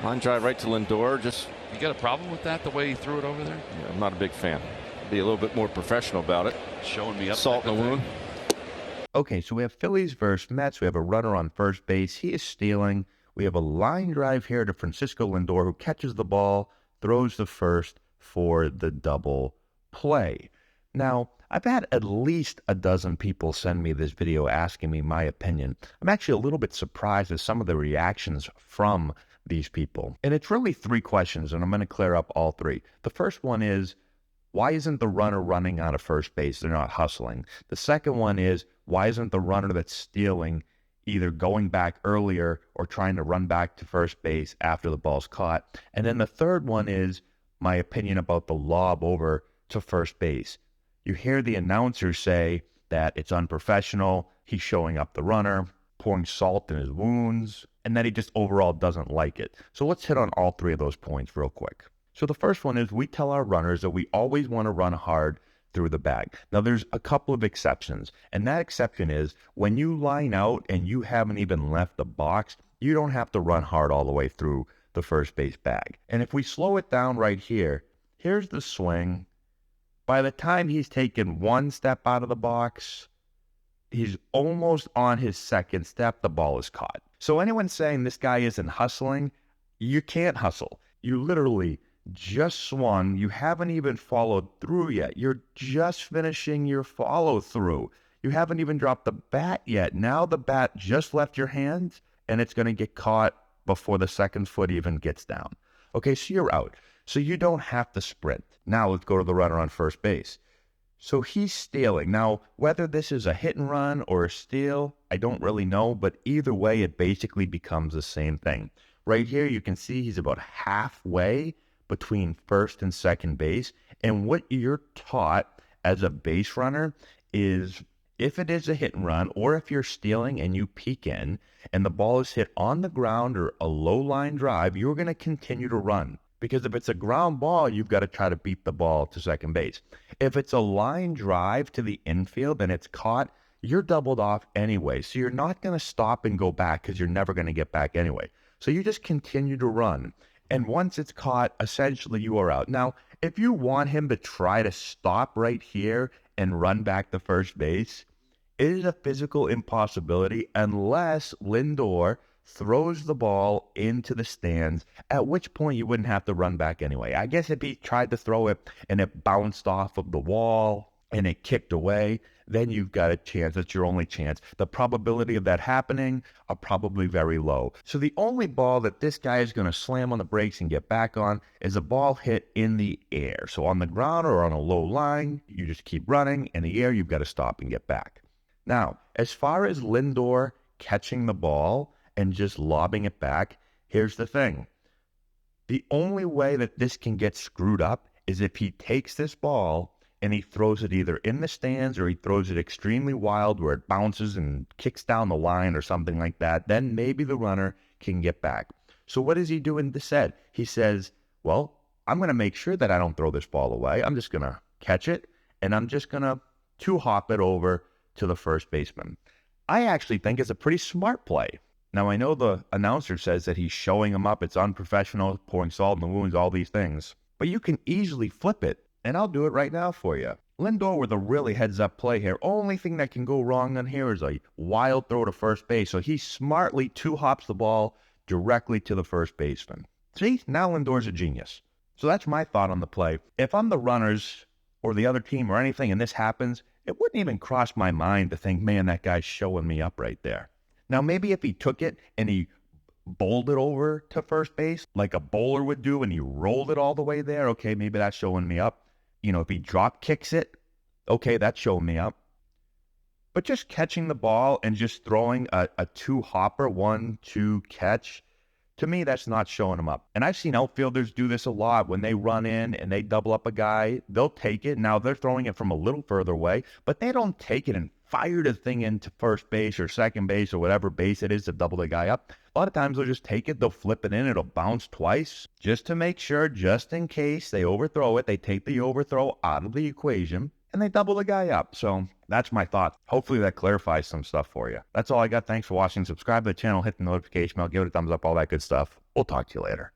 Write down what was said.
Line drive right to Lindor. You got a problem with that, the way he threw it over there? Yeah, I'm not a big fan. Be a little bit more professional about it. Showing me up. Salt in the wound. Okay, so we have Phillies versus Mets. We have a runner on first base. He is stealing. We have a line drive here to Francisco Lindor, who catches the ball, throws the first for the double play. Now, I've had at least a dozen people send me this video asking me my opinion. I'm actually a little bit surprised at some of the reactions from these people. And it's really three questions, and I'm going to clear up all three. The first one is, why isn't the runner running out of first base? They're not hustling. The second one is, why isn't the runner that's stealing either going back earlier or trying to run back to first base after the ball's caught? And then the third one is my opinion about the lob over to first base. You hear the announcer say that it's unprofessional, he's showing up the runner, pouring salt in his wounds, and that he just overall doesn't like it. So let's hit on all three of those points real quick. So the first one is, we tell our runners that we always want to run hard through the bag. Now, there's a couple of exceptions, and that exception is when you line out and you haven't even left the box, you don't have to run hard all the way through the first base bag. And if we slow it down right here, here's the swing. By the time he's taken one step out of the box, he's almost on his second step, the ball is caught. So anyone saying this guy isn't hustling, you can't hustle. You literally just swung. You haven't even followed through yet. You're just finishing your follow through. You haven't even dropped the bat yet. Now the bat just left your hands and it's going to get caught before the second foot even gets down. Okay, so you're out. So you don't have to sprint. Now let's go to the runner on first base. So he's stealing. Now, whether this is a hit and run or a steal, I don't really know, but either way, it basically becomes the same thing. Right here, you can see he's about halfway between first and second base. And what you're taught as a base runner is, if it is a hit and run, or if you're stealing and you peek in and the ball is hit on the ground or a low line drive, you're going to continue to run. Because if it's a ground ball, you've got to try to beat the ball to second base. If it's a line drive to the infield and it's caught, you're doubled off anyway. So you're not going to stop and go back because you're never going to get back anyway. So you just continue to run. And once it's caught, essentially you are out. Now, if you want him to try to stop right here and run back to first base, it is a physical impossibility unless Lindor throws the ball into the stands, at which point you wouldn't have to run back anyway. I guess if he tried to throw it and it bounced off of the wall and it kicked away, then you've got a chance. That's your only chance. The probability of that happening are probably very low. So the only ball that this guy is going to slam on the brakes and get back on is a ball hit in the air. So on the ground or on a low line, you just keep running. In the air, you've got to stop and get back. Now, as far as Lindor catching the ball and just lobbing it back, here's the thing. The only way that this can get screwed up is if he takes this ball and he throws it either in the stands or he throws it extremely wild where it bounces and kicks down the line or something like that. Then maybe the runner can get back. So what does he do instead? He says, well, I'm going to make sure that I don't throw this ball away. I'm just going to catch it and I'm just going to two-hop it over to the first baseman. I actually think it's a pretty smart play. Now, I know the announcer says that he's showing him up. It's unprofessional, pouring salt in the wounds, all these things. But you can easily flip it. And I'll do it right now for you. Lindor with a really heads-up play here. Only thing that can go wrong on here is a wild throw to first base. So he smartly two-hops the ball directly to the first baseman. See, now Lindor's a genius. So that's my thought on the play. If I'm the runners or the other team or anything and this happens, it wouldn't even cross my mind to think, man, that guy's showing me up right there. Now, maybe if he took it and he bowled it over to first base like a bowler would do and he rolled it all the way there, okay, maybe that's showing me up. You know, if he drop kicks it, okay, that's showing me up. But just catching the ball and just throwing a two-hopper, 1-2 catch, to me, that's not showing him up. And I've seen outfielders do this a lot. When they run in and they double up a guy, they'll take it. Now, they're throwing it from a little further away, but they don't take it and fire the thing into first base or second base or whatever base it is to double the guy up. A lot of times they'll just take it, they'll flip it in, it'll bounce twice just to make sure, just in case they overthrow it, they take the overthrow out of the equation and they double the guy up. So that's my thought. Hopefully that clarifies some stuff for you. That's all I got. Thanks for watching. Subscribe to the channel, hit the notification bell, give it a thumbs up, all that good stuff. We'll talk to you later.